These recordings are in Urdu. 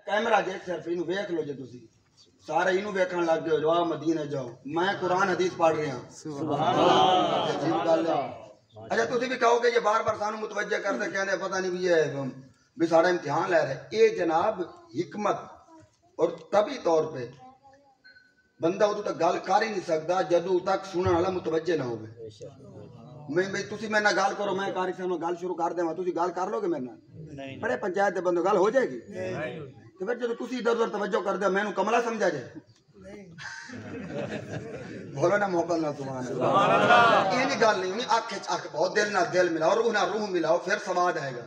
کیمرہ دیکھ صرف انہوں ویکھ لو جے تسی سارے انہوں ویکھن لگ گئے جو مدینے جاؤ میں قرآن حدیث پڑھ رہی ہوں سبحان اللہ اچھا تسی بھی کہو گے یہ بار بار سانو متوجہ کرتے کہنے پتہ نہیں بھی یہ بھی سارا امتحان لے رہے اے جناب حکمت اور طبی طور پہ بندہ ادو تک گال کر ہی نہیں سکتا جدو تک سننے والا متوجہ نہ ہوئے میں تسی میں نہ گال کرو میں کاری سے گال شروع کر دیں تسی گال کر لو گے میں نہ بڑے پنچایت دے بندو گال ہو جائے گی تو پھر جب تسی ادھر ادھر توجہ کر دیں میں نو کملا سمجھا جائے بولو نا محبت نہ سبحان اللہ یہ نہیں گال نہیں ہونی آنکھ بہت دل نہ دل ملاؤ روح نہ روح ملاؤ پھر سواد آئے گا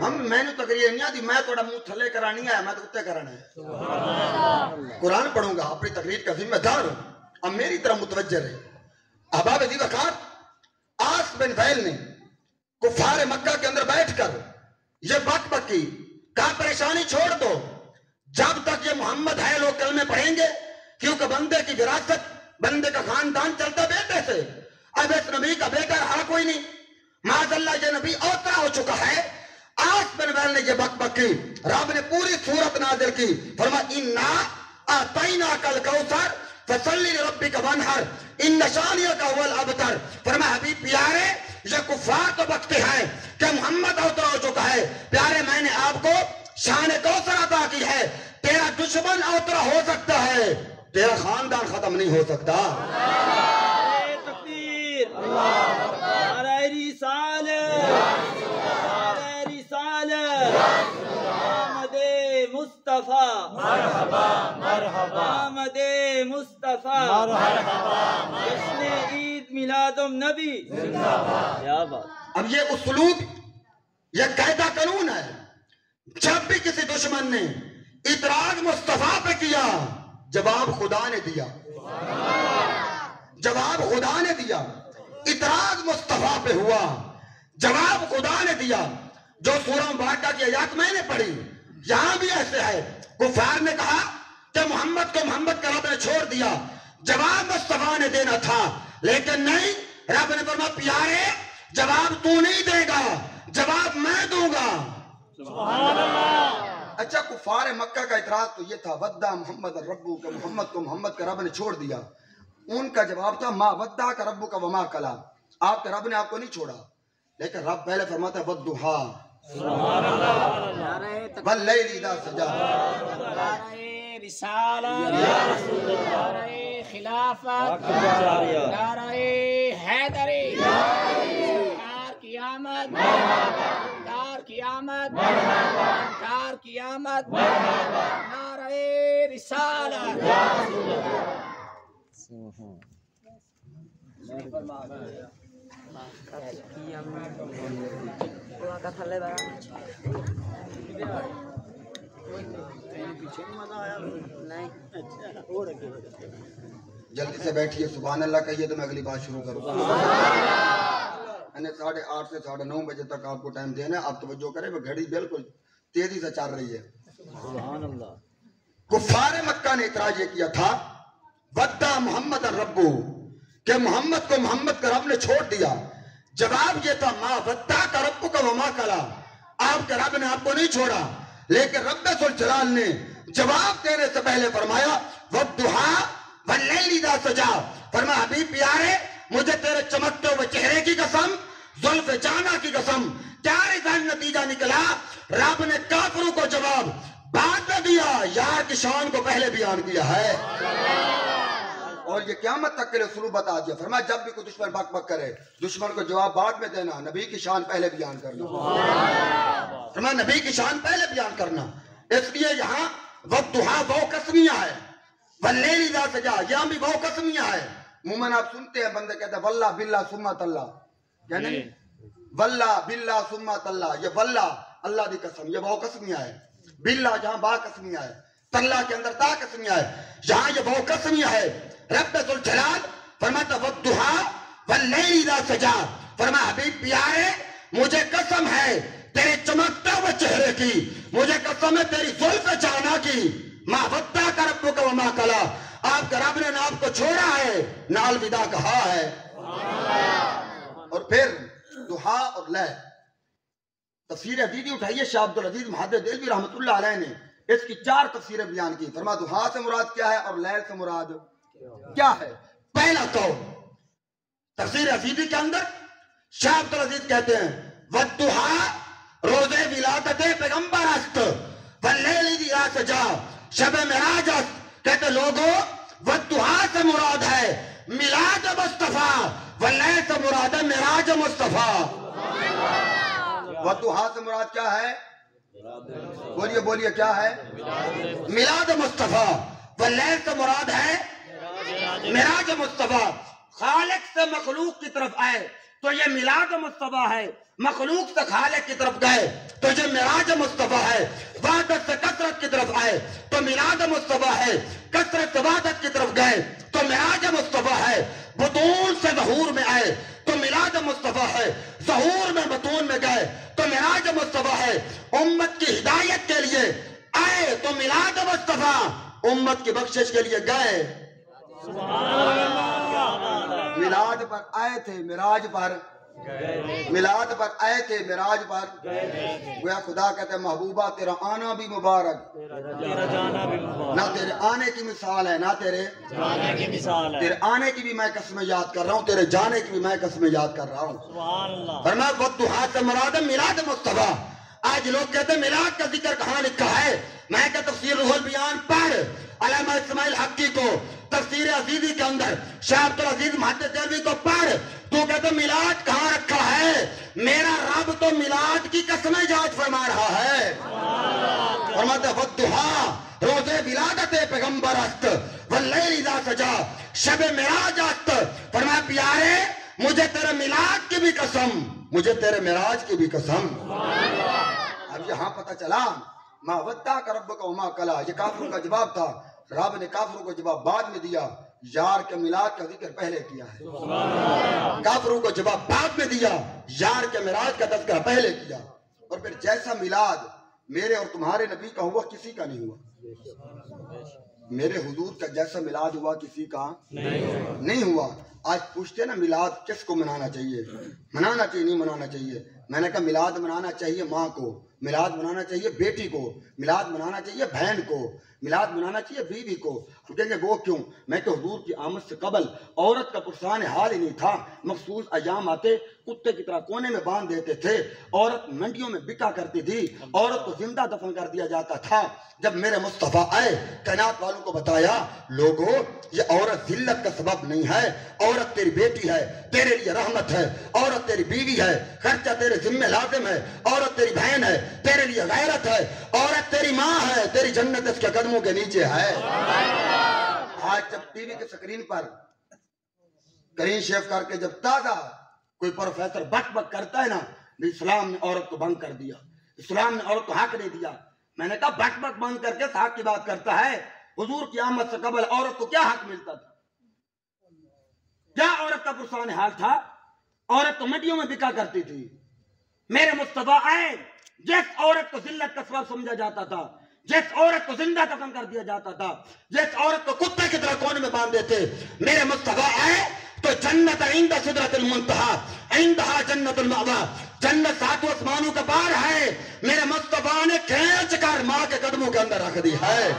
ہم میں نے تقریر نہیں آتی میں تھوڑا منہ تھلے کرانی ہے میں تو اتنے کرانا ہے قرآن پڑھوں گا اپنی تقریر کا ذمہ دار ہوں اب میری طرح متوجہ رہے احباب ذی وقار آس بن ویل نے کفار مکہ کے اندر بیٹھ کر یہ بک بکی کہا پریشانی چھوڑ دو جب تک یہ محمد ہے لوگ کلمے پڑھیں گے کیونکہ بندے کی وراثت بندے کا خاندان چلتا بیٹے سے اب اس نبی کا بیٹا رہا کوئی نہیں معاذ اللہ یہ نبی اوترا ہو چکا ہے آس بن ویل نے یہ بک بکی رب نے پوری صورت نازل کی فرمایا انا اعطیناک الکوثر فصلی لربک وانحر ان شانئک هو الابتر فرمایا حبیب پیارے یہ کفار تو بکتے ہیں کہ محمد اوترا ہو چکا ہے پیارے میں نے آپ کو شان کوثر عطا کی ہے تیرا دشمن اوترا ہو سکتا ہے تیرا خاندان ختم نہیں ہو سکتا تکبیر نعرہ رسالت نعرہ رسالت آمد مصطفیٰ مرحبا مرحبا آمد مصطفیٰ مرحبا جشن عید میلاد النبی کیا بات اب یہ اسلوب یہ قاعدہ قانون ہے جب بھی کسی دشمن نے اطراز مصطفیٰ پہ کیا جواب خدا نے دیا جواب خدا نے دیا اطراز مصطفیٰ پہ ہوا جواب خدا نے دیا جو سورہ مبارکہ کی آیات میں نے پڑھی یہاں بھی ایسے ہے کفار نے کہا کہ محمد کو محمد کا رب نے چھوڑ دیا جواب مصطفیٰ نے دینا تھا لیکن نہیں رب نے فرمایا پیارے جواب تو نہیں دے گا جواب میں دوں گا سبحان اللہ اچھا کفار مکہ کا اعتراض تو یہ تھا ودہ محمد الربو کہ محمد کو محمد کا رب نے چھوڑ دیا ان کا جواب تھا ما ودہ کا ربو کا وما کلا آپ کے رب نے آپ کو نہیں چھوڑا لیکن رب پہلے فرماتا ہے ودہا سبحان اللہ واللیل اذا سجا نعرہ رسالت نعرہ خلافت نعرہ حیدری انکار قیامت انکار قیامت انکار قیامت نعرہ رسالت جلدی سے بیٹھیے سبحان اللہ کہیے تو میں اگلی بات شروع کروں میں نے 8:30 سے 9:30 بجے تک آپ کو ٹائم دینا ہے آپ توجہ کریں وہ گھڑی بالکل تیزی سے چل رہی ہے سبحان اللہ کفار مکہ نے اعتراض یہ کیا تھا ودہ محمد الربو کہ محمد کو محمد کا رب نے چھوڑ دیا جواب یہ تھا ما ودہ کا رب کا وما کلا آپ کے رب نے آپ کو نہیں چھوڑا لیکن رب ذوالجلال نے جواب دینے سے پہلے فرمایا وَالضُّحَا وَاللَّيْلِ اذَا سَجَا فرمایا حبیب پیارے مجھے تیرے چمکتے ہوئے چہرے کی قسم زلف جانا کی قسم کیا رزان نتیجہ نکلا رب نے کافروں کو جواب بعد میں دیا یار کی شان کو پہلے بیان کیا ہے اور یہ قیامت تک کے لیے سلوک بتا دیا فرمایا جب بھی کوئی دشمن بک بک کرے دشمن کو جواب بعد میں دینا نبی کی شان پہلے بیان کرنا فرمایا نبی کی شان پہلے بیان کرنا اس لیے یہاں وَالضُّحَا وہ قسمیہ ہے وَاللَّيْلِ اذَا سَجَا یہاں بھی وہ قسمیہ ہے مومن آپ سنتے ہیں بندے کہتے ہیں واللہ باللہ سمت اللہ کہنے نہیں واللہ باللہ سمت اللہ یہ واللہ اللہ دی قسم یہ وہ قسمیہ ہے باللہ جہاں با قسمیہ ہے تاللہ کے اندر تا قسمیہ ہے یہاں یہ وہ قسمیہ ہے رب ذوالجلال فرماتا وَالضُّحَا وَاللَّيْلِ اذَا سَجَا فرمایا حبیب پیارے مجھے قسم ہے تیرے چمکتے ہوئے چہرے کی مجھے قسم ہے تیری زلف جانا کی ما ودہ کا رب کا وما کلا آپ کا رب نے نہ آپ کو چھوڑا ہے نہ الوداع کہا ہے اور پھر دہا اور لے تفسیر عزیزی اٹھائیے، شاہ عبدالعزیز محدث دہلوی رحمۃ اللہ علیہ نے اس کی 4 تفسیریں بیان کی. فرما دہا سے مراد کیا ہے اور لیل سے مراد کیا ہے. پہلا قول تفسیر عزیزی کے اندر شاہ عبدالعزیز کہتے ہیں وَالدُّحَا روزے ولادت پیغمبر است واللیل اذا سجا شب معراج است. کہتے لوگوں وَالدُّحَا سے مراد ہے میلاد مصطفیٰ واللیل سے مراد ہے معراج مصطفیٰ. وَالدُّحَا سے مراد کیا ہے؟ بولیے بولیے کیا ہے؟ میلاد مصطفیٰ. واللیل سے مراد ہے معراج مصطفیٰ. خالق سے مخلوق کی طرف آئے تو یہ میلاد مصطفیٰ ہے، مخلوق سے خالق کی طرف گئے تو یہ معراج مصطفیٰ ہے. وحدت سے کثرت کی طرف آئے تو میلاد مصطفیٰ ہے، کثرت سے وحدت کی طرف گئے تو معراج مصطفیٰ ہے. بطون سے ظہور میں آئے تو میلاد مصطفیٰ ہے، ظہور میں بطون میں گئے تو معراج مصطفیٰ ہے. امت کی ہدایت کے لیے آئے تو میلاد مصطفیٰ، امت کی بخشش کے لیے گئے. میلاد پر آئے تھے، معراج پر میلاد پر آئے تھے، معراج پر گویا خدا کہتے ہیں محبوبہ تیرا آنا بھی مبارک، تیرا جانا بھی مبارک، نہ تیرے آنے کی مثال ہے نہ تیرے جانے کی مثال ہے. تیرے آنے کی بھی میں قسمیں یاد کر رہا ہوں، تیرے جانے کی بھی میں قسمیں یاد کر رہا ہوں. سبحان اللہ. فرمایا وَالدُّحَا سے مراد ہے میلاد مصطفیٰ. آج لوگ کہتے ہیں میلاد کا ذکر کہاں لکھا ہے؟ میں کہ تفسیر روح البیان پڑھ، علامہ اسماعیل حقی کو تفسیر عزیزی کے اندر شاہ عبدالعزیز محدث دہلوی کو پڑھ. تو کہتے ہیں میلاد کہاں رکھا ہے؟ میرا رب تو میلاد کی قسمیں یاد فرما رہا ہے. فرماتے ہیں وَالدُّحَا روزے ولادت پیغمبر است واللیل اذا سجا شب معراج است. فرمایا پیارے مجھے تیرے میلاد کی بھی قسم، مجھے تیرے معراج کی بھی قسم. اب یہاں پتہ چلا ما ودعک ربک وما قلی، یہ کافروں کا جواب تھا. رب نے کافروں کو جواب بعد میں دیا، یار کے میلاد کا ذکر پہلے کیا ہے. کافروں کو جواب بعد میں دیا، یار کے معراج کا تذکرہ پہلے کیا. اور پھر جیسا میلاد میرے اور تمہارے نبی کا ہوا کسی کا نہیں ہوا. میرے حضور کا جیسا میلاد ہوا کسی کا نہیں ہوا. آج پوچھتے نا میلاد کس کو منانا چاہیے، منانا چاہیے نہیں منانا چاہیے. میں نے کہا میلاد منانا چاہیے ماں کو، میلاد منانا چاہیے بیٹی کو، میلاد منانا چاہیے بہن کو، میلاد منانا چاہیے بیوی کو. ہم کہیں گے وہ کیوں؟ میں کہ حضور کی آمد سے قبل عورت کا پرسان حال ہی نہیں تھا. مخصوص ایام آتے کتے کی طرح کونے میں باندھ دیتے تھے، عورت منڈیوں میں بکا کرتی تھی، عورت کو زندہ دفن کر دیا جاتا تھا. جب میرے مصطفیٰ آئے کائنات والوں کو بتایا لوگوں یہ عورت ذلت کا سبب نہیں ہے، عورت تیری بیٹی ہے، تیرے لیے رحمت ہے، عورت تیری بیوی ہے، خرچہ تیرے ذمہ لازم ہے، عورت تیری بہن ہے، تیرے لیے غیرت ہے، عورت تیری ماں ہے، تیری جنت اس کے قدموں کے نیچے ہے. آج جب ٹی وی کے سکرین پر کریم شیف کر کے جب تازہ کوئی پروفیسر بک بک کرتا ہے نا اسلام نے عورت کو بند کر دیا، اسلام نے عورت کو حق نہیں دیا. میں نے کہا بک بک بند کر کے حق کی بات کرتا ہے. حضور کی آمد سے قبل عورت کو کیا حق ملتا تھا؟ کیا عورت کا پرسان حال تھا؟ عورت تو منڈیوں میں بکا کرتی تھی. میرے مصطفیٰ آئے، جس عورت کو ذلت کا سبب سمجھا جاتا تھا، جس عورت کو زندہ دفن کر دیا جاتا تھا، جس عورت کو کتے کی طرح کونے میں باندھ دیتے، میرے مصطفیٰ آئے تو جنت عند سدرۃ المنتہی عندہا جنت المأوی، جنت 7 آسمانوں کا پار ہے. میرے مصطفیٰ نے کھینچ کر ماں کے قدموں کے اندر رکھ دی ہے.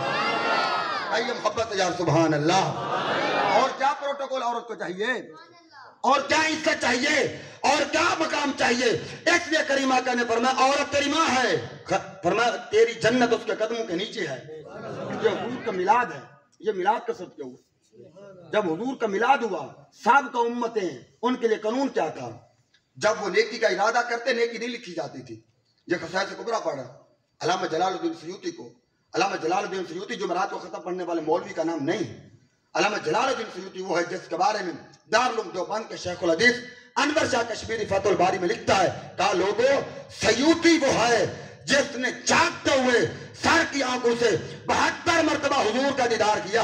آئیے محبت یا سبحان اللہ. اور کیا پروٹوکول عورت کو چاہیے، اور کیا عزت چاہیے، اور کیا مقام چاہیے. اس لیے کریم آقا نے فرمایا عورت تیری ماں ہے، فرمایا تیری جنت اس کے قدموں کے نیچے ہے. یہ حضور کا میلاد ہے. یہ میلاد کا صدقہ ہوا. جب حضور کا میلاد ہوا سابقہ امتیں ان کے لیے قانون کیا تھا؟ جب وہ نیکی کا ارادہ کرتے نیکی نہیں لکھی جاتی تھی. یہ خصائص کبریٰ پڑھا علامہ جلال الدین سیوطی کو. علامہ جلال الدین سیوطی جمعرات کو خطب پڑھنے والے مولوی کا نام نہیں. علامہ جلال الدین سیوطی وہ ہے جس کے بارے میں دارالعلوم دیوبند کے شیخ الحدیث انور شاہ کشمیری فتح الباری میں لکھتا ہے کہا لوگوں سیوطی وہ ہے جس نے جاگتے ہوئے سر کی آنکھوں سے 72 مرتبہ حضور کا دیدار کیا.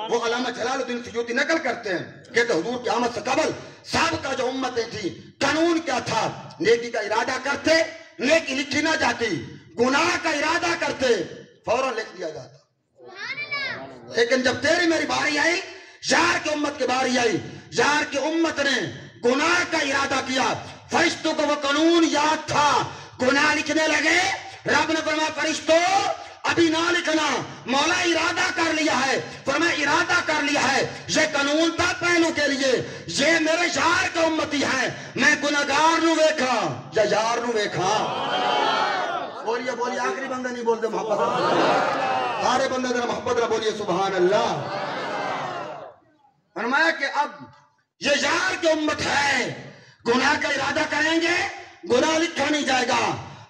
وہ علامہ جلال الدین سیوطی نقل کرتے ہیں کہتے حضور کی آمد سے قبل سابقہ جو امتیں تھیں قانون کیا تھا؟ نیکی کا ارادہ کرتے نیکی لکھی نہ جاتی، گناہ کا ارادہ کرتے فوراً لکھ دیا جاتا. لیکن جب تیری میری باری آئی، یار کی امت کی باری آئی، یار کی امت نے گناہ کا ارادہ کیا، فرشتوں کو وہ قانون یاد تھا، گناہ لکھنے لگے، رب نے فرمایا فرشتوں ابھی نہ لکھنا، مولا ارادہ کر لیا ہے، فرمایا ارادہ کر لیا ہے، یہ قانون تھا پہنوں کے لیے، یہ میرے یار کا امتی ہے، میں گناہگار نو ویکھا یا یار نو ویکھا۔ بولیے بولیے، آخری بندہ نہیں بولتے محبت، سارے بندے ذرا محبت نہ بولیے سبحان اللہ۔ فرمایا کہ اب یہ یار کی امت ہے، گناہ کا ارادہ کریں گے گناہ لکھا نہیں جائے گا،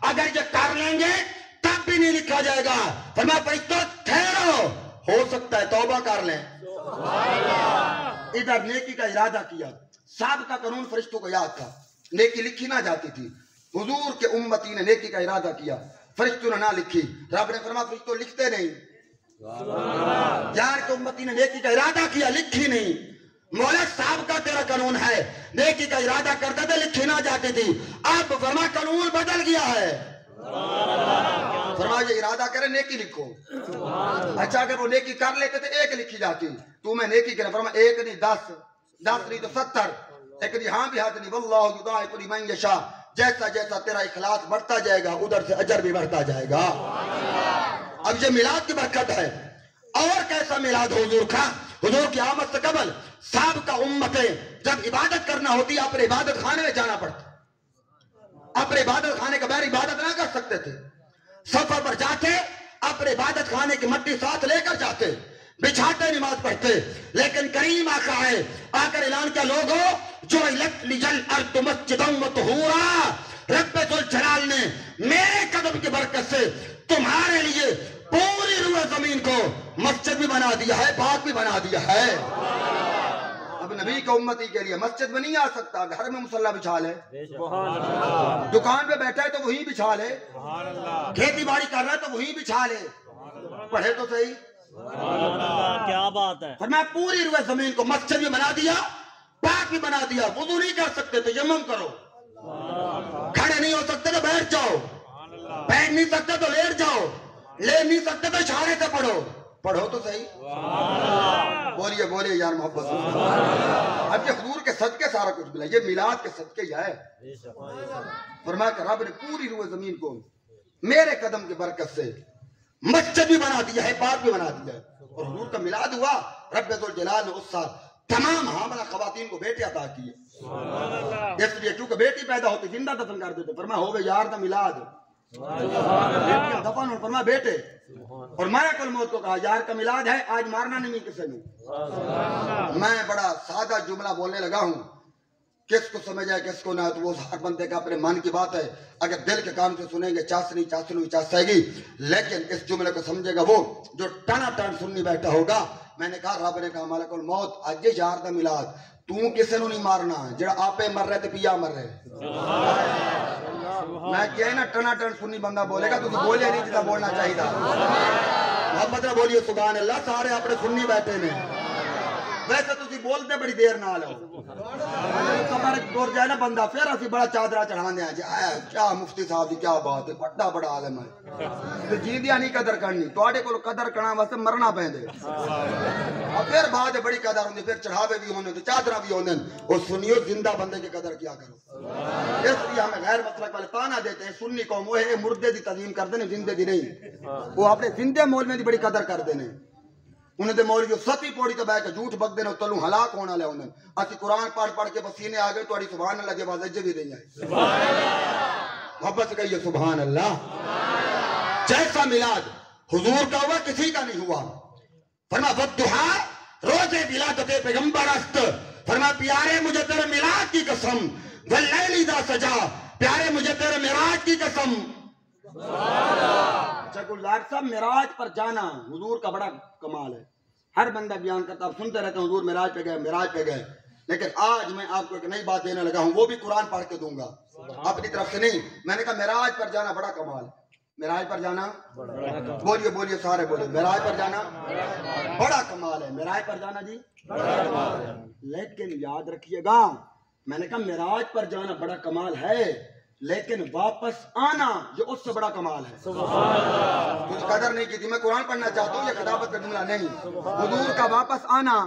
اگر یہ کر لیں گے تب بھی نہیں لکھا جائے گا۔ فرمایا فرشتوں ٹھہرو، ہو سکتا ہے توبہ کر لیں۔ ادھر نیکی کا ارادہ کیا، سابقہ قانون فرشتوں کو یاد تھا، نیکی لکھی نہ جاتی تھی، حضور کے امتی نے نیکی کا ارادہ کیا، فرشتوں نے نہ لکھی، رب نے فرمایا فرشتوں لکھتے نہیں، یار کے امتی نے نیکی کا ارادہ کیا لکھی نہیں، مولا صاحب کا تیرا قانون ہے، نیکی کا ارادہ کرتے تھے لکھی نہ جاتی تھی، اب فرمایا قانون بدل گیا ہے، فرمایا یہ ارادہ کرے نیکی لکھو۔ اچھا اگر وہ نیکی کر لیتے تھے ایک لکھی جاتی، تو میں نیکی کرے، فرمایا ایک نہیں 10 نہیں تو 70، لیکن یہاں بھی حد نہیں، واللہ یضاعف لمن یشاء، جیسا جیسا تیرا اخلاص بڑھتا جائے گا ادھر سے اجر بھی بڑھتا جائے گا۔ اب یہ میلاد کی برکت ہے، اور کیسا میلاد حضور کا، حضور کی آمد سے قبل سابقہ امتیں جب عبادت کرنا ہوتی اپنے عبادت خانے میں جانا پڑتا، اپنے عبادت خانے کے بغیر عبادت نہ کر سکتے تھے، سفر پر جاتے اپنے عبادت خانے کی مٹی ساتھ لے کر جاتے، بچھاتے نماز پڑھتے، لیکن کریم آقا ہے، آ کر اعلان کیا لوگو جعلت لیل ارض مسجدا وطہورا، رب ذوالجلال نے میرے قدم کی برکت سے تمہارے لیے پوری روئے زمین کو مسجد بھی بنا دیا ہے، پاک بھی بنا دیا ہے۔ اب نبی کا امتی کے لیے مسجد میں نہیں آ سکتا، گھر میں مصلی بچھا لے، دکان پہ بیٹھا ہے تو وہیں بچھا لے، کھیتی باڑی کر رہا ہے تو وہیں بچھا لے، پڑھے تو صحیح، کیا بات ہے۔ فرمایا پوری روئے زمین کو مسجد بھی بنا دیا، پاک بھی بنا دیا، وضو نہیں کر سکتے تو یمم کرو، کھڑے نہیں ہو سکتے تو بیٹھ جاؤ، بیٹھ نہیں سکتے تو لیٹ جاؤ، لے نہیں سکتے تو اشارے سے پڑھو، پڑھو تو صحیح، بولیے بولیے یار محبت۔ اب یہ حضور کے صدقے سارا کچھ ملا، یہ میلاد کے صدقے ہی ہے۔ فرمایا کہ رب نے پوری روئے زمین کو میرے قدم کی برکت سے مسجد بھی بنا دیا ہے، پاک بھی بنا دیا ہے، اور حضور کا میلاد ہوا، رب ذوالجلال نے اس سال تمام حاملہ خواتین کو بیٹے عطا کیے، اس لیے چونکہ بیٹی پیدا ہوتی زندہ دفن کر دیتے، فرمایا ہوگے یار دا میلاد، بیٹیاں دفن اور فرمایا بیٹے، اور ملک الموت کو کہا یار کا میلاد ہے، آج مارنا نہیں کسی نے۔ میں بڑا سادہ جملہ بولنے لگا ہوں، کس کو سمجھ آئے کس کو نہ، تو وہ ہر بندے کا اپنے من کی بات ہے، اگر دل کے کام سے سنیں گے چاسنی چاسے گی، لیکن اس جملے کو سمجھے گا وہ جو ٹنا ٹن سننی بیٹھا ہوگا۔ میں نے کہا رب نے کہا ملک الموت اج یار دا میلاد، تو کسی نو نہیں مارنا، جڑا آپے مر رہے تے پیا مر رہے۔ میں کیا ہے نا ٹنا ٹن سننی بندہ بولے گا تو بولے نہیں جتا بولنا چاہیے تھا، محبت نہ بولیے سبحان اللہ، سارے اپنے سننی بیٹھے نے، ویسے تسی بولتے بڑی دیر نہ لو، خبر دور جائے نا بندہ پھر اسی بڑا چادرہ چڑھانے آ جائے، کیا مفتی صاحب دی کیا بات ہے، بڑا عالم ہے، جی دیا نہیں قدر کرنی، توڑے کو قدر کرنا واسطے مرنا پہندے، اور پھر بعد بڑی قدر ہوندی، پھر چڑھاوے بھی ہونے، چادرہ بھی ہونے، اور سنیو زندہ بندے کی قدر کیا کرو۔ اس لیے ہمیں غیر مسلک والے تانا دیتے ہیں، سنی قوم وہ ہے مردے دی تعظیم کرتے ہیں، زندے دی نہیں، وہ اپنے زندے مولوی دی بڑی قدر کرتے ہیں، انہیں دے مولوی ستی پوڑی تو بہ کے جھوٹ بک دینے تلوں ہلاک ہونا لے انہیں، اسی قرآن پڑھ کے پسینے آ گئے تو اڑی سبحان اللہ کے بعد اجے بھی نہیں آئے، محبت سے کہیے سبحان اللہ۔ جیسا میلاد حضور کا ہوا کسی کا نہیں ہوا، فرمایا والضحیٰ روز ولادت پیغمبر است، فرمایا پیارے مجھے تیرے میلاد کی قسم، واللیل اذا سجا، پیارے مجھے تیرے معراج کی قسم۔ اچھا گلزار صاحب معراج پر جانا حضور کا بڑا کمال ہے، ہر بندہ بیان کرتا، آپ سنتے رہتے ہیں حضور معراج پہ گئے، لیکن آج میں آپ کو ایک نئی بات دینے لگا ہوں، وہ بھی قرآن پڑھ کے دوں گا، اپنی طرف سے نہیں، میں نے کہا معراج پر جانا بڑا کمال ہے، معراج پر جانا بولیے بولیے سارے بولیے، معراج پر جانا بڑا کمال ہے، معراج پر جانا جی، لیکن یاد رکھیے گا، میں نے کہا معراج پر جانا بڑا کمال ہے، لیکن واپس آنا یہ اس سے بڑا کمال ہے۔ کچھ قدر نہیں کی تھی، میں قرآن پڑھنا چاہتا ہوں، یہ خطابت کا جملہ نہیں، حضور کا واپس آنا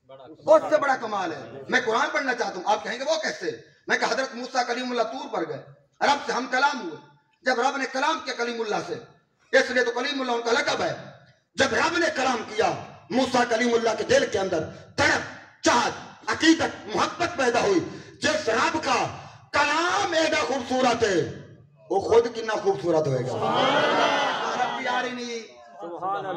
اس سے بڑا کمال ہے. میں قرآن پڑھنا چاہتا ہوں. آپ کہیں گے وہ کیسے؟ میں کہ حضرت موسیٰ کلیم اللہ طور پر گئے, رب سے ہم کلام ہوئے. جب رب نے کلام کیا کلیم اللہ سے, اس لیے تو کلیم اللہ ان کا لقب ہے. جب رب نے کلام کیا موسیٰ کلیم اللہ کے دل کے اندر تڑپ, چاہت, عقیدت, محبت پیدا ہوئی. جس رب کا کلام ایڈا خوبصورت ہے وہ خود کتنا خوبصورت ہوئے گا.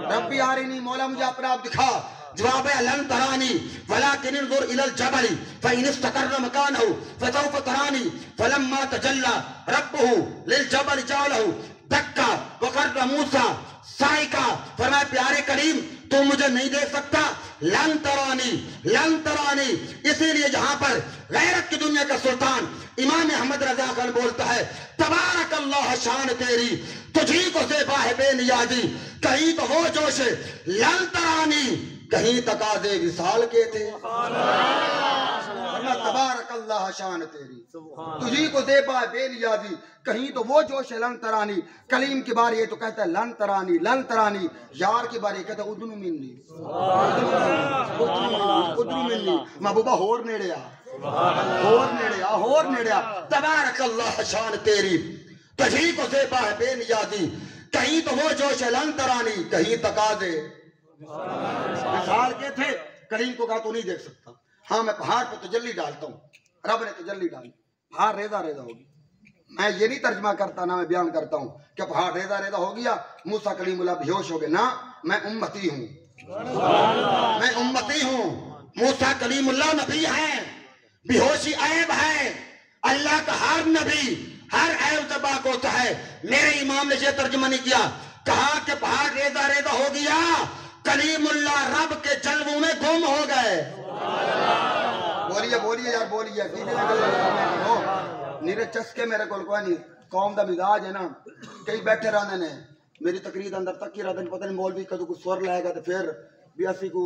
ربی آرینی, مولا مجھے اپنا آپ دکھا. جواب ہے لن ترانی ولكن انظر الى الجبل فإن استقر مكانه فسوف ترانی. فلما تجلى ربه للجبل جعله دكا وخر موسى صاعقا. فرمایا پیارے کریم تو مجھے نہیں دیکھ سکتا. لن ترانی, لن ترانی. اسی لیے جہاں پر غیرت کی دنیا کا سلطان امام احمد رضا خان بولتا ہے تبارک اللہ شان تیری, تجھی کو زیبا ہے بے نیازی. کہیں تو وہ جوش ہے لن ترانی, کہیں تقاضے وصال کے تھے. تبارک اللہ شان تیری, تجھی کو زیبا ہے بے نیازی. کہیں تو وہ جوش ہے لن ترانی. کلیم کی باری ہے تو کہتا ہے لن ترانی, لن ترانی. یار کی باری کہتا ہے ادنو منی, ادنو منی. محبوبہ ہور نیڑے آ, ہور نیڑے آ, ہور نیڑے آ. تبارک اللہ شان تیری, تجھی کو زیبا ہے بے نیازی. کہیں تو وہ جوش ہے لن ترانی, کہیں تقاضے مثال کے تھے. کریم کو کہا تو نہیں دیکھ سکتا. ہاں میں پہاڑ پہ تجلی ڈالتا ہوں. رب نے تجلی ڈالی, پہاڑ ریزہ ریزہ ہوگی. میں یہ نہیں ترجمہ کرتا نہ میں بیان کرتا ہوں کہ پہاڑ ریزہ ریزہ ہو گیا موسیٰ کلیم اللہ بے ہوش ہو گئے. نہ, میں امتی ہوں, میں امتی ہوں. موسیٰ کلیم اللہ نبی ہیں, بے ہوشی عیب ہے. اللہ کا ہر نبی ہر عیب سے پاک ہوتا ہے. میرے امام نے یہ ترجمہ نہیں کیا, کہا کہ پہاڑ ریزہ ریزہ ہو گیا, کلیم اللہ رب کے جلووں میں گم ہو گئے. بولیے بولیے یار بولیے. نیرے چسکے میرے کو کوئی نہیں. قوم دا مزاج ہے نا, کئی بیٹھے رہنے نے میری تقریر اندر تک کی رہتے پتہ نہیں مولوی کدو کو سور لائے گا تو پھر بھی اسی کو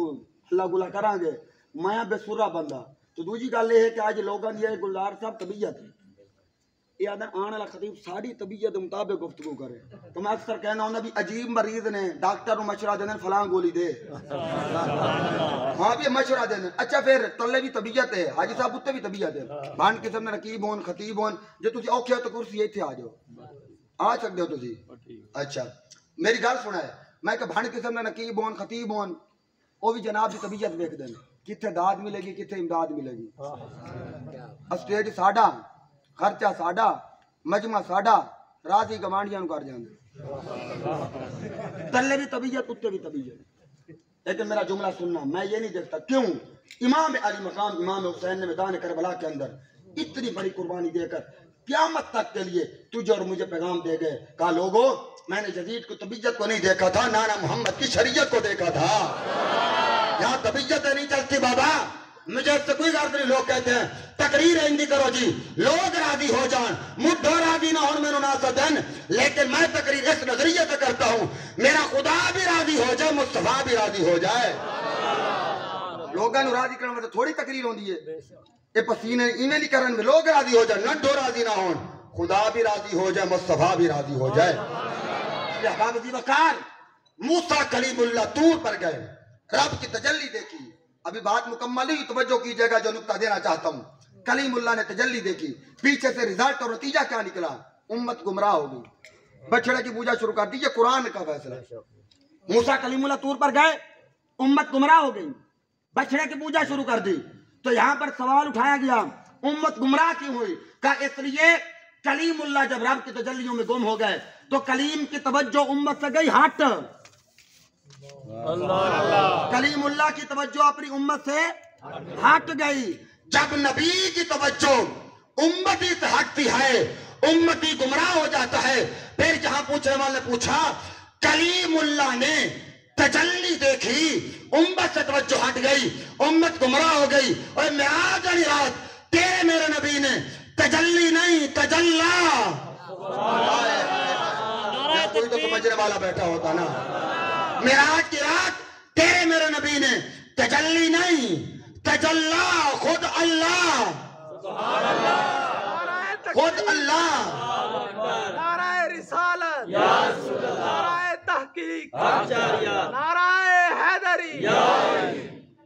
اللہ گلا کران گے. میں بے سورا بندہ. تو دوجی گل یہ ہے کہ آج لوگوں دی ہے گلدار صاحب طبیعت ہے, یہ آدھا آنے والا خطیب ساری طبیعت مطابق گفتگو کرے. تو میں اکثر کہنا ہوں بھی عجیب مریض نے ڈاکٹر مشورہ دینے فلان گولی دے. ہاں بھی مشورہ دینے. اچھا پھر تلے بھی طبیعت ہے, حاجی صاحب اتنے بھی طبیعت ہے. بھان قسم نے رقیب ہون خطیب ہون, جو تسی اوکھے ہو تو کرسی ایتھے آ جاؤ, آ سکتے ہو تسی. اچھا میری گل سنا ہے, میں کہ بھان قسم نے رقیب ہون خطیب ہون, وہ بھی جناب کی طبیعت دیکھ دینے, کتنے داد ملے گی کتنے امداد ملے گی. اسٹیج ساڈا, خرچہ ساڈا, مجمع ساڈا, راضی گوانڈیاں نو کر جاندے. تلے بھی طبیعت اتنے بھی طبیعت. لیکن میرا جملہ سننا, میں یہ نہیں دیکھتا کیوں امام علی مقام امام حسین نے میدان کربلا کے اندر اتنی بڑی قربانی دے کر قیامت تک کے لیے تجھے اور مجھے پیغام دے گئے. کہا لوگوں میں نے جدید کو طبیعت کو نہیں دیکھا تھا, نانا محمد کی شریعت کو دیکھا تھا. یہاں طبیعتیں نہیں چلتی بابا, مجھے اس سے کوئی غرض نہیں. لوگ کہتے ہیں تقریر ہندی کرو جی, لوگ راضی ہو جان, مدھو راضی نہ ہون میں ناسا دن. لیکن میں تقریر اس نظریے سے کرتا ہوں میرا خدا بھی راضی ہو جائے, مصطفیٰ بھی راضی ہو جائے. لوگوں نے راضی کرنے میں تھوڑی تقریر ہوندی ہے. یہ پسینے ایویں نہیں کرن میں لوگ راضی ہو جائے, نڈو راضی نہ ہون, خدا بھی راضی ہو جائے, مصطفیٰ بھی راضی ہو جائے. احباب ذی وقار موسیٰ کلیم اللہ طور پر گئے, رب کی تجلی دیکھی. ابھی بات مکمل ہی, توجہ کیجئے گا جو نقطہ دینا چاہتا ہوں. کلیم اللہ نے تجلی دیکھی, پیچھے سے رزلٹ اور نتیجہ کیا نکلا؟ امت گمراہ ہو گئی, بچڑے کی پوجا شروع کر دی. یہ قرآن کا فیصلہ. موسیٰ کلیم اللہ طور پر گئے, امت گمراہ ہو گئی, بچڑے کی پوجا شروع کر دی. تو یہاں پر سوال اٹھایا گیا امت گمراہ کیوں ہوئی؟ کہا اس لیے کلیم اللہ جب رب کی تجلیوں میں گم ہو گئے تو کلیم کی توجہ امت سے گئی ہٹ. کلیم اللہ کی توجہ اپنی امت سے ہٹ گئی. جب نبی کی توجہ امتی سے ہٹتی ہے امتی گمراہ ہو جاتا ہے. پھر جہاں پوچھنے والے نے پوچھا کلیم اللہ نے تجلی دیکھی, امت سے توجہ ہٹ گئی, امت گمراہ ہو گئی. اور معراج والی رات تیرے میرے نبی نے تجلی نہیں تجلا. کوئی تو سمجھنے والا بیٹھا ہوتا نا. معراج کی رات تیرے میرے نبی نے تجلی نہیں تجلا, خود اللہ, خود اللہ. نعرہ رسالت, نعرہ تحقیق, نعرہ حیدری.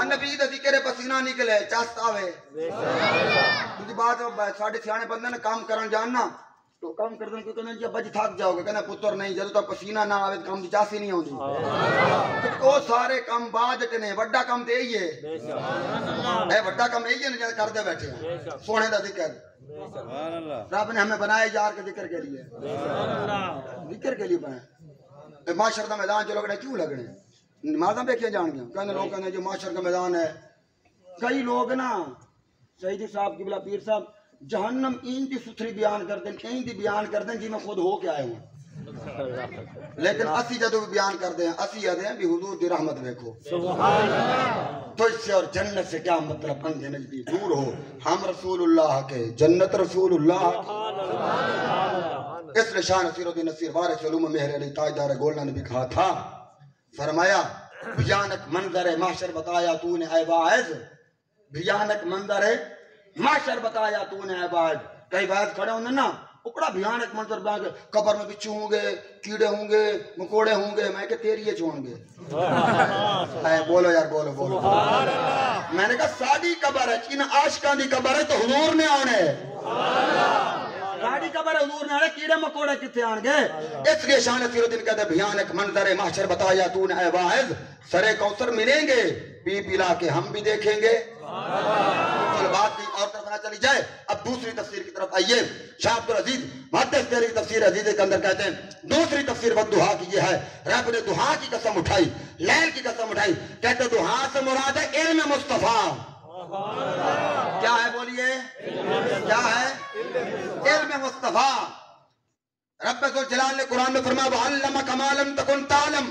ہاں نبی دا ذکر پسینہ نکلے چست آوے تجھے بات ساڑھے سیانے بندے نے کام کرن جاننا تو کام کر دیں کہنا جی بج تھک جاؤ گے کہنا پتر نہیں جدو تک پسینہ نہ آوے کام دی چاسی نہیں ہوندی وہ سارے کام باج نے وڈا کام تے ہی ہے اے وڈا کام یہی ہے نا کر دے بیٹھے ہیں سونے دا ذکر رب نے ہمیں بنائے یار کے ذکر کے لیے ذکر کے لیے بنائے معاشر کا میدان جو لگنے کیوں لگنے نمازاں پہ کیا جان گیا کہنے لوگ کہنے جو معاشر کا میدان ہے کئی لوگ نا سیدی صاحب قبلہ پیر صاحب جہنم این دی ستھری بیان کر دیں این دی بیان کر دیں جی میں خود ہو کے آئے ہوں لیکن اسی جدو بھی بیان کر دیں اسی آدھے ہیں بھی حضور دی رحمت دیکھو تو اس سے اور جنت سے کیا مطلب بندے نجدی دور ہو ہم رسول اللہ کے جنت رسول اللہ اس نے شاہ نصیر الدین نصیر وارث علوم مہر علی تاجدار گولڈا نے بھی کہا تھا فرمایا بھیانک منظر محشر بتایا تو نے اے باعث بھیانک منظر محشر بتایا تو نے اے باعث کئی باعث کھڑے ہونے نا اپڑا بھیانک منظر بیان کر قبر میں بچھو ہوں گے کیڑے ہوں گے مکوڑے ہوں گے میں کہ تیری یہ چھوڑ گے اے بولو یار بولو بولو میں نے کہا سادی قبر ہے ان عاشقاں دی قبر ہے تو حضور نے آنے سادی قبر ہے حضور نے آنے کیڑے مکوڑے کتے آن گے اس لیے شان نصیر الدین کہتے بھیانک منظر محشر بتایا تو نے اے واعظ سرے کوثر ملیں گے پی پلا کے ہم بھی دیکھیں گے چل بات کی اور طرف نہ چلی جائے اب دوسری تفسیر کی طرف آئیے شاہ عبدالعزیز محدث تیری تفسیر عزیز کے اندر کہتے ہیں دوسری تفسیر والدہا کی یہ ہے رب نے دہا کی قسم اٹھائی لیل کی قسم اٹھائی کہتے دہا سے مراد ہے علم مصطفیٰ کیا ہے بولیے کیا ہے علم مصطفیٰ رب ذوالجلال نے قرآن میں فرمایا وَعَلَّمَكَ مَا لَمْ تَكُنْ تَعْلَمْ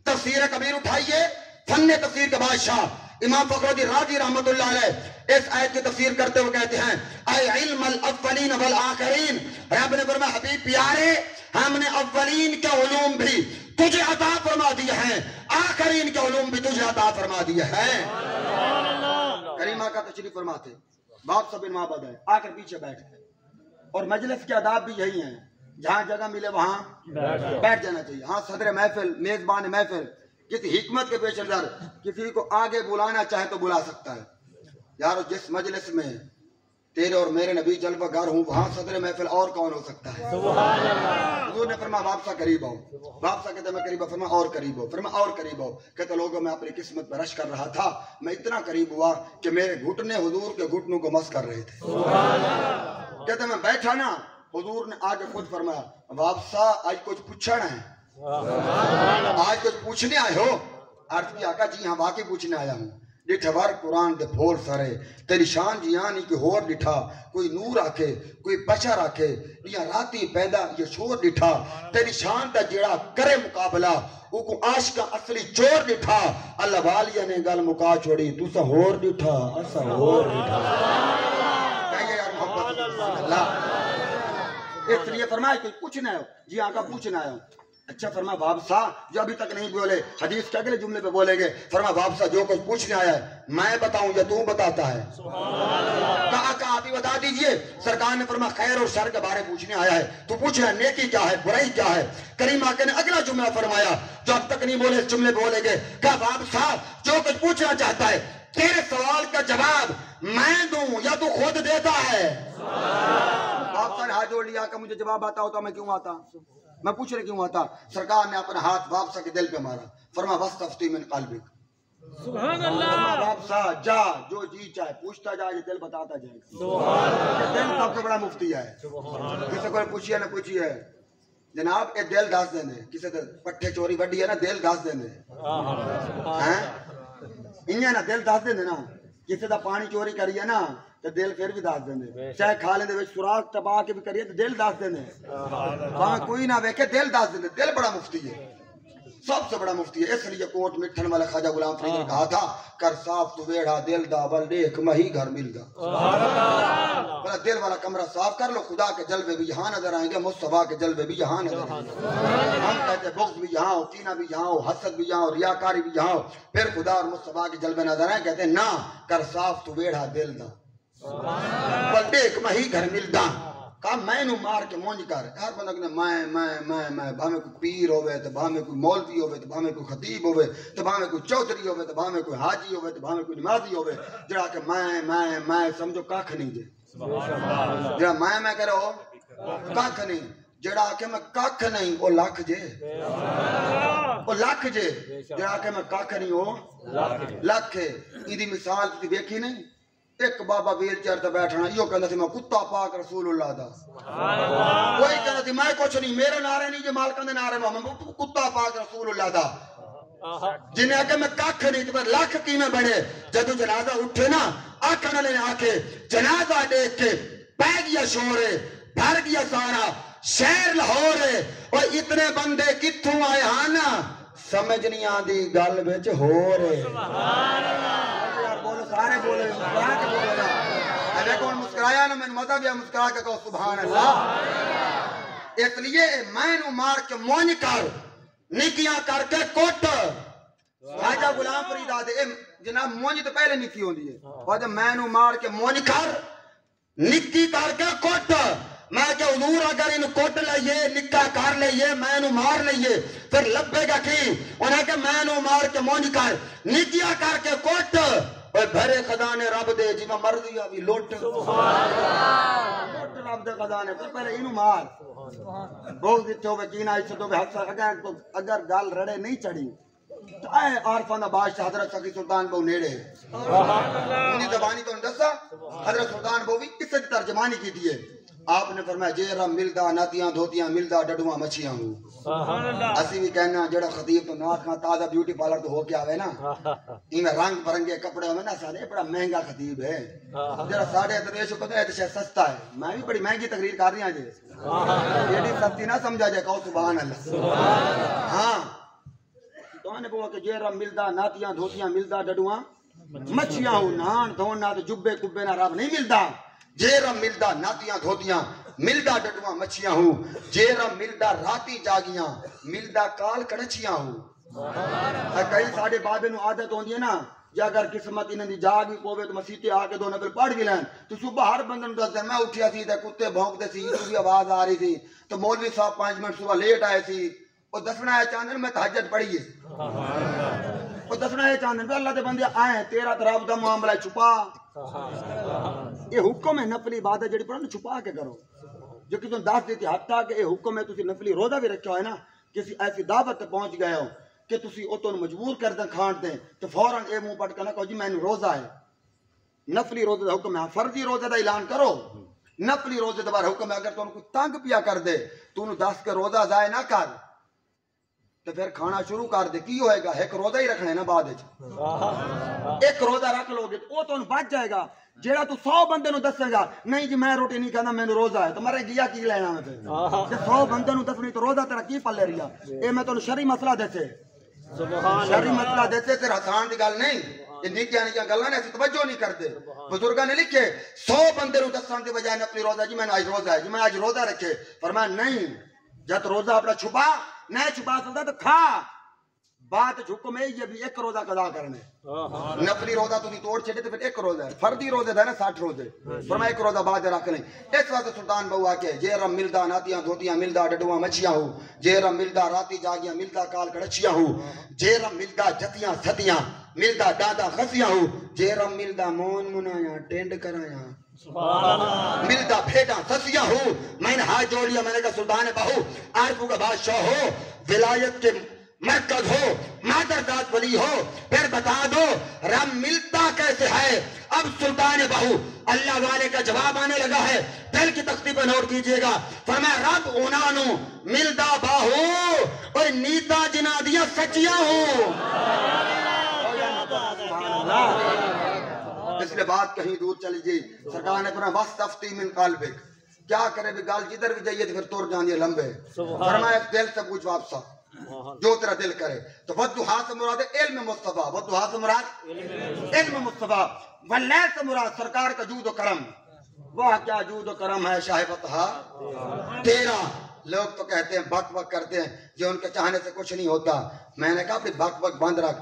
تفسیر کبیر اٹھائیے فن تفسیر کے بادشاہ امام فخر الدین رازی رحمت اللہ علیہ اس آیت کی تفسیر کرتے ہوئے کہتے ہیں اے علم الاولین والآخرین رب نے فرمایا حبیب پیارے ہم نے اولین کے علوم بھی تجھے عطا فرما دیے ہیں آخرین کے علوم بھی تجھے عطا فرما دیے ہیں کریمہ کا تشریف فرماتے باپ سب ان معبد ہے آ کر پیچھے بیٹھ گئے اور مجلس کے آداب بھی یہی ہیں جہاں جگہ ملے وہاں بیٹھ جانا چاہیے ہاں صدر محفل میزبان محفل کسی حکمت کے پیش نظر کسی کو آگے بلانا چاہے تو بلا سکتا ہے یارو جس مجلس میں تیرے اور میرے نبی جلوہ گر ہوں وہاں صدر محفل اور کون ہو سکتا ہے حضور نے فرمایا واپسا قریب ہو واپسا کہتے میں قریب ہو فرمایا اور قریب ہو فرمایا اور قریب ہو کہتے لوگوں میں اپنی قسمت پر رش کر رہا تھا میں اتنا قریب ہوا کہ میرے گھٹنے حضور کے گھٹنوں کو مس کر رہے تھے کہتے میں بیٹھا نا حضور نے آگے خود فرمایا واپسا آج کچھ پوچھنا ہے آج کچھ پوچھنے آئے ہو عرض کی آقا جی ہاں واقعی پوچھنے آیا ہوں ڈٹھا بار قرآن دے پھول سارے تیری شان جیانی کی ہور ڈٹھا کوئی نور آکھے کوئی بشر آکھے یا راتی پیدا یہ شور ڈٹھا تیری شان دا جیڑا کرے مقابلہ وہ کو عاشقہ اصلی چور ڈٹھا اللہ والیہ نے گل مکا چھوڑی تو سا ہور ڈٹھا اسا ہور ڈٹھا کہیے یار محبت اللہ اس لیے فرمایا کہ پوچھنا ہے جی آقا پوچھنا ہے اچھا فرما واپسا جو ابھی تک نہیں بولے حدیث کے اگلے جملے پہ بولیں گے فرما واپسا جو کچھ پوچھنے آیا ہے میں بتاؤں یا تو بتاتا ہے کہا آپ ہی بتا دیجئے سرکار نے فرما خیر اور شر کے بارے پوچھنے آیا ہے تو پوچھنا نیکی کیا ہے برائی کیا ہے کریم آقا نے اگلا جملہ فرمایا جو اب تک نہیں بولے اس جملے پہ بولیں گے کہا واپسا جو کچھ پوچھنا چاہتا ہے تیرے سوال کا جواب میں دوں یا تو خود دیتا ہے واپسا نے ہاتھ جوڑ لیا کہ مجھے جواب آتا ہوتا میں کیوں آتا میں پوچھ رہے کیوں آتا سرکار نے اپنا ہاتھ واپسا کے دل پہ مارا فرما وَاسْتَفْتِي مِنْ قَلْبِكَ سبحان اللہ فرما واپسا جا جو جی چاہے پوچھتا جا یہ دل بتاتا جائے گا دل سب سے بڑا مفتی ہے کسی کو پوچھئے نہ پوچھئے جناب یہ دل داس دیں دے کسی پٹھے چوری وڈی ہے نا دل داس دیں دے انہیں نا دل داس دیں دے نا کسی دا پانی چوری کری ہے نا تو دل پھر بھی داس دیں دے چاہے کھالیں دے سراغ تباہ کے بھی کریے تو دل داس دیں دے وہاں کوئی نہ ویکھے دل داس دیں دے دل بڑا مفتی ہے سب سے بڑا مفتی ہے اس لیے کوٹ مٹھن والا خواجہ غلام فرید نے کہا تھا کر صاف تو ویڑا دل دا بل دیکھ مہی گھر مل دا بلا دل والا کمرہ صاف کر لو خدا کے جلوے بھی یہاں نظر آئیں گے مصطفیٰ کے جلوے بھی یہاں نظر آئیں گے ہم کہتے ہیں بغض بھی یہاں ہو کینہ بھی یہاں ہو حسد بھی یہاں ہو ریاکاری بھی یہاں ہو پھر خدا اور مصطفیٰ کے جلوے نظر آئیں کہتے ہیں نا کر صاف تو ویڑا دل دا بل دیکھ مہی گھر مل دا کہا میں نو مار کے مونج کر ہر بندہ کہنے میں بھامے کوئی پیر ہوئے تو بھامے کوئی مولوی ہوئے تو بھامے کوئی خطیب ہوئے تو بھامے کوئی چودھری ہوئے تو بھامے کوئی حاجی ہوئے تو بھامے کوئی نمازی ہوئے جڑا کہ میں سمجھو کاکھ نہیں دے جڑا میں کرو کاکھ نہیں جڑا کہ میں کاکھ نہیں وہ لاکھ جے وہ لاکھ جے جڑا کہ میں کاکھ نہیں وہ لاکھ ہے ایدی مثال تھی بیکھی نہیں ایک بابا ویل چیئر تے بیٹھنا یہ کہنا تھی میں کتا پاک رسول اللہ دا وہی کہنا تھی میں کچھ نہیں میرے نعرے نہیں جو مالکان دے نعرے میں کتا پاک رسول اللہ دا جنہیں آکے میں کاکھ نہیں تو لاکھ کی میں بڑھے جدو جنازہ اٹھے نا آکھنا لینے آکے جنازہ دیکھ کے پہ گیا شورے بھر گیا سارا شہر لاہورے اور اتنے بندے کتھوں آئے ہانا سمجھ نہیں آدھی گل بچ ہو رہے بولو سارے بولے مسکرا کے بولو نا اگر کون مسکرایا نا میں نے مزہ بھی مسکرا کے کہو سبحان اللہ اس لیے میں نو مار کے مونج کر نکیاں کر کے کوٹ خواجہ غلام فرید آدھے جناب مونج تو پہلے نکی ہوں دیئے خواجہ میں نو مار کے مونج کر نکی کر کے کوٹ میں کہ حضور اگر ان کوٹ لئیے نکا کر لئیے میں نو مار لئیے پھر لبے گا کی انہیں کہ میں نو مار کے مونج کر نکیا کر کے کوٹ اور بھرے خزانے رب دے جی میں مرضی ابھی لوٹ رب دے خزانے پھر پہلے انہوں مار بہت دیتے ہوئے کینا عزت ہوئے حق اگر گال رڑے نہیں چڑھی تو اے عارفان دا بادشاہ حضرت سخی سلطان بہو نیڑے انہی زبانی تو اندسا حضرت سلطان بہو بھی اس سے ترجمانی کی دیئے آپ نے فرمایا جیرہ ملدہ ناتیاں دھوتیاں ملدہ ڈڈواں مچھیاں ہوں اسی بھی کہنا جڑا خطیب تو نات کھاں تازہ بیوٹی پارلر تو ہو کے آوے نا ان میں رنگ برنگے کپڑے ہوئے نا سارے بڑا مہنگا خطیب ہے جڑا ساڑھے درویشوں کو تو ہے تو شاید سستا ہے میں بھی بڑی مہنگی تقریر کر رہی ہوں جی یہ بھی سستی نہ سمجھا جائے کہو سبحان اللہ ہاں تو نے کہا کہ جیرہ ملدہ ناتیاں دھوتیاں ملدہ ڈڈواں مچھیاں ہوں نان دھونا تو جبے کبے نہ رب نہیں ملدہ جیرہ ملدہ ناتیاں دھوتیاں ملدہ ڈڈواں مچھیاں ہوں جیرہ ملدہ راتی جاگیاں ملدہ کال کڑچیاں ہوں کئی ساڑھے بابے نو عادت ہوندی ہے نا یا اگر قسمت انہیں دی جاگ بھی پوے تو مسیطے آکے دو نفل پڑھ بھی لین تو صبح ہر بندن دس دن میں اٹھیا سی تے کتے بھونکتے سی تو بھی آواز آ رہی تھی تو مولوی صاحب 5 منٹ صبح لیٹ آئے سی اور دسنا ہے چاندن میں تحجد پڑھیے اور دسنا ہے چاندن پہ اللہ دے بندے آئے تیرا طرف دا معاملہ چھپا یہ حکم ہے نفلی عبادت جڑی پڑھو چھپا کے کرو جو کسی نے دس دیتی حتیٰ کہ یہ حکم ہے تسی نفلی روزہ بھی رکھا ہے نا کسی ایسی دعوت تے پہنچ گئے ہو کہ تسی او تو مجبور کر دیں کھانٹ دیں تو فوراً اے منہ پٹ کے نہ کہو جی میں نے روزہ ہے نفلی روزہ دا حکم ہے فرضی روزہ دا اعلان کرو نفلی روزہ دا بار حکم ہے اگر تو انہوں کوئی تنگ پیا کر دے تو انہوں دس کے روزہ ضائع نہ کر تو پھر کھانا شروع کر دے کی ہوئے گا ایک روزہ ہی رکھنا ہے نا بعد ایک روزہ رکھ لو گے تو تو بچ جائے گا جیڑا تو 100 بندے نو دسے گا نہیں جی میں روٹی نہیں کھانا میں نے روزہ ہے تو مرے گیا کی لینا میں پھر 100 بندے نو دسنی تو روزہ تیرا کی پلے رہا اے میں تو شرعی مسئلہ دیتے شرعی مسئلہ دیتے تیرا آسان دی گل نہیں یہ نیکیاں نیکیاں گلاں نے ایسی توجہ نہیں کرتے بزرگاں نے لکھے 100 بندے نو دسن دی بجائے نے اپنی روزہ جی میں نے آج روزہ ہے جی میں آج روزہ رکھے فرمایا نہیں جب روزہ اپنا چھپا نہیں چھپا سکتا تو کھا بات حکم ہے یہ بھی ایک روزہ قضا کرنے نفلی روزہ تو نہیں توڑ چھڑے تو پھر ایک روزہ ہے فردی روزہ ہے نا 60 روزے فرمایا ایک روزہ بعد رکھ لیں اس واسطے سلطان بہو آ کے جیرم ملدہ ناتیاں دھوتیاں ملدہ ڈڈواں مچھیاں ہو جیرم ملدہ راتی جاگیاں ملدہ کال کڑچیاں ہو جیرم ملدہ جتیاں ستیاں ملدہ دادا خسیاں ہو جیرم ملدہ مون منایاں ٹینڈ کرایاں ملدہ بھیڑاں سسیاں ہو میں نے ہاتھ جوڑ لیا میں نے کہا سلطان بہو عارفوں کا بادشاہ ہو ولایت کے مرکز ہو مادرداد ولی ہو پھر بتا دو رب ملتا کیسے ہے اب سلطان بہو اللہ والے کا جواب آنے لگا ہے دل کی تختی پہ نوٹ کیجئے گا فرمایا رب انانو ملتا باہو اور نیتا جنا دیا سچیاں ہو اس لئے بات کہیں دور چلی جی سرکار نے فرمایا وَاسْتَفْتِي مِنْ قَلْبِكَ کیا کرے بھی گال جدھر بھی جائیے تو پھر توڑ جاندی ہے لمبے فرمایا دل سے پوچھ واپسا جو تیرا دل کرے تو وَدُّحَا سے مراد علم مصطفیٰ وَدُّحَا سے مراد علم مصطفیٰ وَاللَّہ سے مراد سرکار کا جود و کرم وہ کیا جود و کرم ہے شاہ فتحہ تیرا لوگ تو کہتے ہیں بک بک کرتے ہیں جو ان کے چاہنے سے کچھ نہیں ہوتا میں نے کہا اپنی بک بک بند رکھ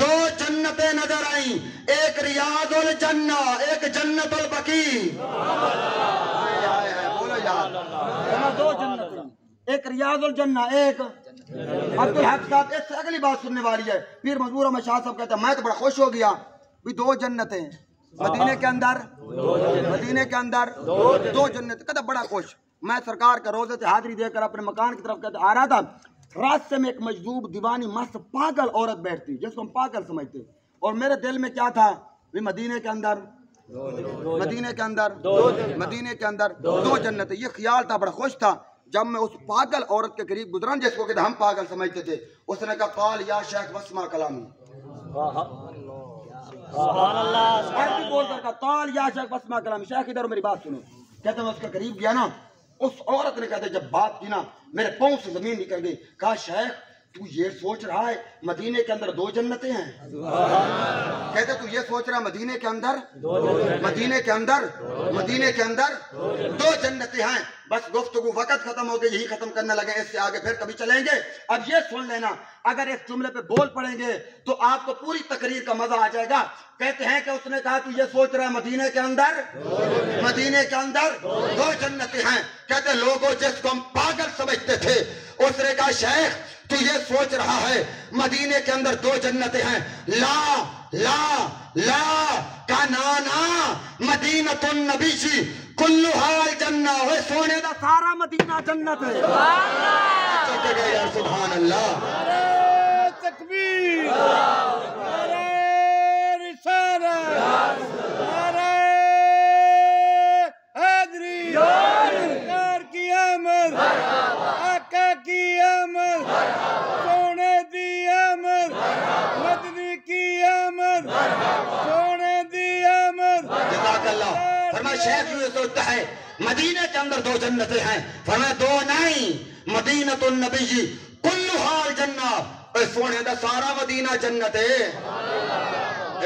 دو جنتیں نظر آئیں، ایک ریاض الجنہ، ایک جنت البقیع۔ بولو یار، دو جنتیں، ایک ریاض الجنہ، ایک عبدالحق صاحب۔ اس سے اگلی بات سننے والی ہے، پیر منظور احمد شاہ صاحب کہتے ہیں میں تو بڑا خوش ہو گیا بھی دو جنتیں مدینے کے اندر، مدینے کے اندر دو جنتیں، کہتا بڑا خوش۔ میں سرکار کا روزے سے حاضری دے کر اپنے مکان کی طرف کہتے آ رہا تھا، راستے میں ایک مجذوب دیوانی مست پاگل عورت بیٹھتی جس کو ہم پاگل سمجھتے، اور میرے دل میں کیا تھا بھی مدینے کے اندر، مدینے کے اندر، مدینے کے اندر دو جنتیں، یہ خیال تھا، بڑا خوش تھا۔ جب میں اس پاگل عورت کے قریب گزرا جس کو کہ ہم پاگل سمجھتے تھے، اس نے کہا قال یا شیخ واسمع کلامی، سبحان اللہ، عربی بول کر کہا قال یا شیخ واسمع کلامی، شیخ ادھر میری بات سنو۔ کہتے ہیں میں اس کے قریب گیا نا، اس عورت نے کہتے جب بات کی نا میرے پاؤں سے زمین نکل گئی، کہا شیخ تو یہ سوچ رہا ہے مدینے کے اندر دو جنتیں ہیں؟ کہتے تو یہ سوچ رہا ہے مدینے کے اندر، مدینے کے اندر، مدینے کے اندر دو جنتیں ہیں؟ بس گفتگو وقت ختم ہو گئی، یہی ختم کرنے لگے، اس سے آگے پھر کبھی چلیں گے۔ اب یہ سن لینا، اگر اس جملے پہ بول پڑیں گے تو آپ کو پوری تقریر کا مزہ آ جائے گا۔ کہتے ہیں کہ اس نے کہا تو یہ سوچ رہا ہے مدینے کے اندر، مدینے کے اندر دو جنتیں ہیں۔ کہتے لوگوں جس کو ہم پاگل سمجھتے تھے، اس نے کہا شیخ تو یہ سوچ رہا ہے مدینے کے اندر دو جنتیں ہیں؟ لا لا لا کا نانا مدینۃ النبی جی کلھا الجنہ، وہ سونے دا سارا مدینہ جنت ہے۔ چلتے گئے یار، سبحان اللہ، نعرہ تکبیر، نعرہ رسالت، نعرہ حیدری، سرکار کی آمد، آقا کی آمد، سونے دی آمد، مدنی کی آمد، سونے دی آمد۔ جزاک اللہ۔ فرمایا شیخ یہ سوچتا ہے مدینے کے اندر دو جنتیں ہیں، فرمایا دو نہیں، مدینۃ النبی جی کلھا الجنہ، اے سونے دا سارا مدینہ جنت ہے۔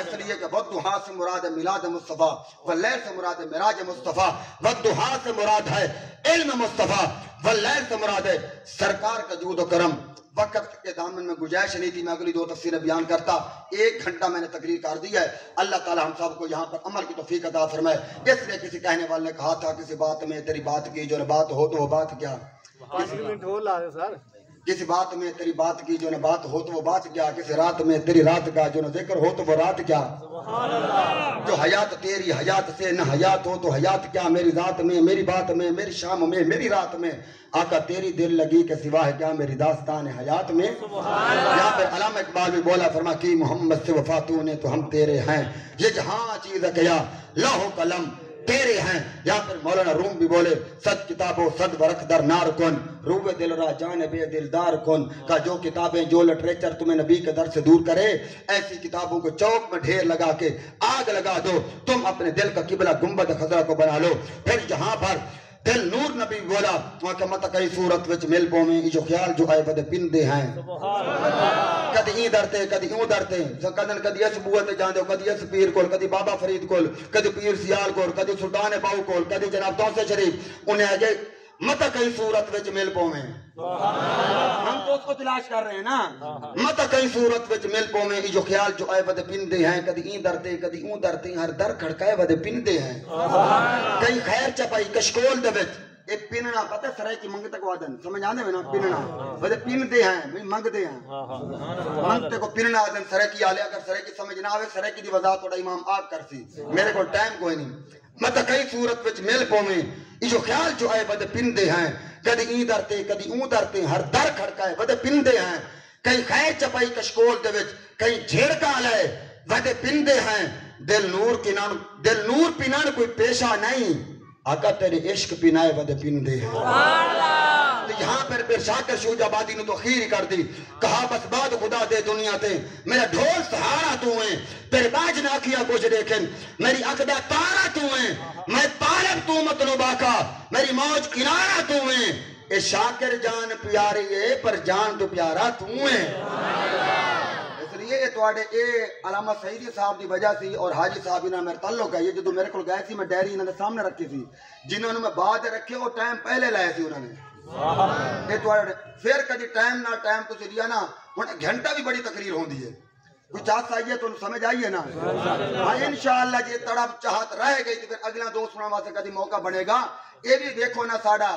اس لیے کہ والضحیٰ سے مراد ہے میلاد مصطفیٰ، واللیل سے مراد ہے معراج مصطفیٰ، والضحیٰ سے مراد ہے علم مصطفیٰ، واللیل سے مراد ہے سرکار کا جود و کرم۔ وقت کے دامن میں گنجائش نہیں تھی میں اگلی دو تفسیریں بیان کرتا، 1 گھنٹہ میں نے تقریر کر دی ہے۔ اللہ تعالی ہم سب کو یہاں پر عمل کی توفیق عطا فرمائے۔ اس لیے کسی کہنے والے نے کہا تھا کسی بات میں تیری بات کی جو نہ بات ہو تو وہ بات کیا، کسی بات میں تیری بات کی جو نہ بات ہو تو وہ بات کیا، کسی رات میں تیری رات کا جو نہ ذکر ہو تو وہ رات کیا، جو حیات تیری حیات سے نہ حیات ہو تو حیات کیا، میری ذات میں، میری بات میں، میری شام میں، میری رات میں، آقا تیری دل لگی کے سوا ہے کیا میری داستان حیات میں۔ یہاں پر علامہ اقبال بھی بولا، فرما کی محمد سے وفا تو نے تو ہم تیرے ہیں، یہ جہاں چیز کیا لوح و قلم تیرے ہیں۔ یہاں پر مولانا روم بھی بولے صد کتاب و صد ورق در نار کن، روح دل را جانب دلدار کن، کا جو کتابیں جو لٹریچر تمہیں نبی کے در سے دور کرے، ایسی کتابوں کو چوک میں ڈھیر لگا کے آگ لگا دو، تم اپنے دل کا قبلہ گنبد خضرا کو بنا لو۔ پھر جہاں پر دل نور نبی بولا وہاں کہ مت کئی صورت وچ مل پو میں جو خیال جو آئے ود پندے ہیں، کدی این درتے کدی اون درتے، کدی اس بوتے جاندے کدی اس پیر کول، کدی بابا فرید کول، کدی پیر سیال کول، کدی سلطان باؤ کول، کدی جناب توسے شریف، انہیں آگے مت کئی صورت وچ مل پو میں، ہم تو اس کو تلاش کر رہے ہیں نا، مت کئی صورت وچ مل پو میں جو خیال جو آئے ود پندے ہیں، کدی این درتے کدی اون درتے، ہر در کھڑکائے ود پندے ہیں، کئی خیر چپائی کشکول دے وچ ایک پیننا پتہ سرائے کی منگتے کو آدن سمجھ آنے میں نا، پیننا ود پیندے ہیں منگ دے ہیں، منگتے کو پیننا آدن سرائے کی آلے، اگر سرائے کی سمجھ نہ آوے سرائے کی دی وضاحت توڑا امام آپ کر سی، میرے کو ٹائم کوئی نہیں۔ مت کئی صورت وچ مل پو میں جو خیال جو آئے ود پندے ہیں، کدی این درتے کدی اون درتے، ہر در کھڑکائے ود پندے ہیں، کئی خیر چپائی کشکول دے وچ کئی جھڑکا لائے ود پندے ہیں، دل نور پینان کوئی پیشہ نہیں، آقا تیرے عشق پینائے ود پندے ہیں۔ تو یہاں پر شاکر شوج آبادی نے تو خیر ہی کر دی، کہا بس بعد خدا دے دنیا تے میرا ڈھول سہارا تو ہیں، تیرے باج نہ کیا کچھ دیکھیں، میری عقدہ تارا تو ہیں، میں طالب تو مطلوب آقا، میری موج کنارہ تو ہیں، اے شاکر جان پیاری ہے پر جان تو پیارا تو ہیں۔ یہ توڑے اے علامہ سعیدی صاحب دی وجہ سی اور حاجی صاحب انہاں میرے تعلق ہے، یہ جدو میرے کو گئے سی میں ڈیری انہاں نے سامنے رکھی سی، جنہوں نے میں بعد رکھے وہ ٹائم پہلے لائے سی انہوں نے، یہ توڑے پھر کدی ٹائم نہ ٹائم تو سی دیا نا، گھنٹہ بھی بڑی تقریر ہوں دی ہے، کچھ چاہت آئیے تو سمجھ آئیے نا. ہاں انشاءاللہ جی تڑپ چاہت رہ گئی تو پھر اگلا دوست سنانے واسطے کدی موقع بنے گا. یہ بھی دیکھو نا ساڑا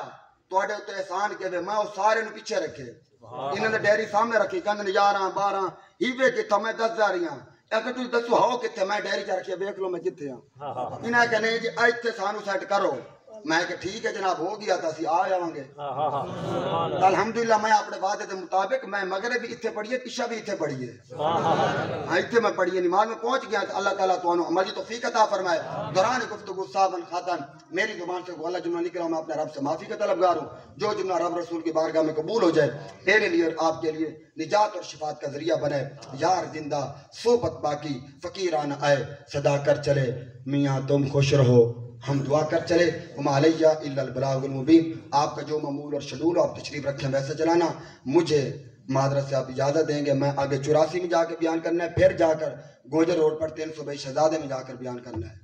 توڑے اتنے احسان کے میں وہ سارے نو پیچھے رکھے انہوں نے ڈیری سامنے رکھی کہنے 11 12 ہیوے کتھا میں 10 جا رہی ہوں. اگر تُجھ دسو ہاؤ کتھے میں ڈیری چا رکھی دیکھ لو میں کتھے ہوں. انہیں کہ نہیں جی ایتھے سانو سیٹ کرو. میں کہ ٹھیک ہے جناب ہو گیا تھا سی آ جاؤں گے. الحمدللہ میں اپنے وعدے کے مطابق میں مغرب بھی اتھے پڑھیے عشاء بھی اتھے پڑھیے. ہاں اتھے میں پڑھیے نماز میں پہنچ گیا. اللہ تعالیٰ تو عملی توفیق عطا فرمائے. دوران گفتگو صاحب خاتن میری زبان سے غلط جملہ نکلا میں اپنے رب سے معافی کا طلبگار ہوں. جو جملہ رب رسول کی بارگاہ میں قبول ہو جائے میرے لیے اور آپ کے لیے نجات اور شفاعت کا ذریعہ بنے. یار زندہ صحبت باقی فقیرانہ آئے صدا کر چلے. میاں تم خوش رہو ہم دعا کر چلے. وما علیہ الا البلاغ المبین. آپ کا جو معمول اور شیڈول آپ تشریف رکھیں ویسے چلانا. مجھے معذرت سے آپ اجازت دیں گے. میں آگے 84 میں جا کے بیان کرنا ہے پھر جا کر گوجر روڈ پر 300 شہزادے میں جا کر بیان کرنا ہے.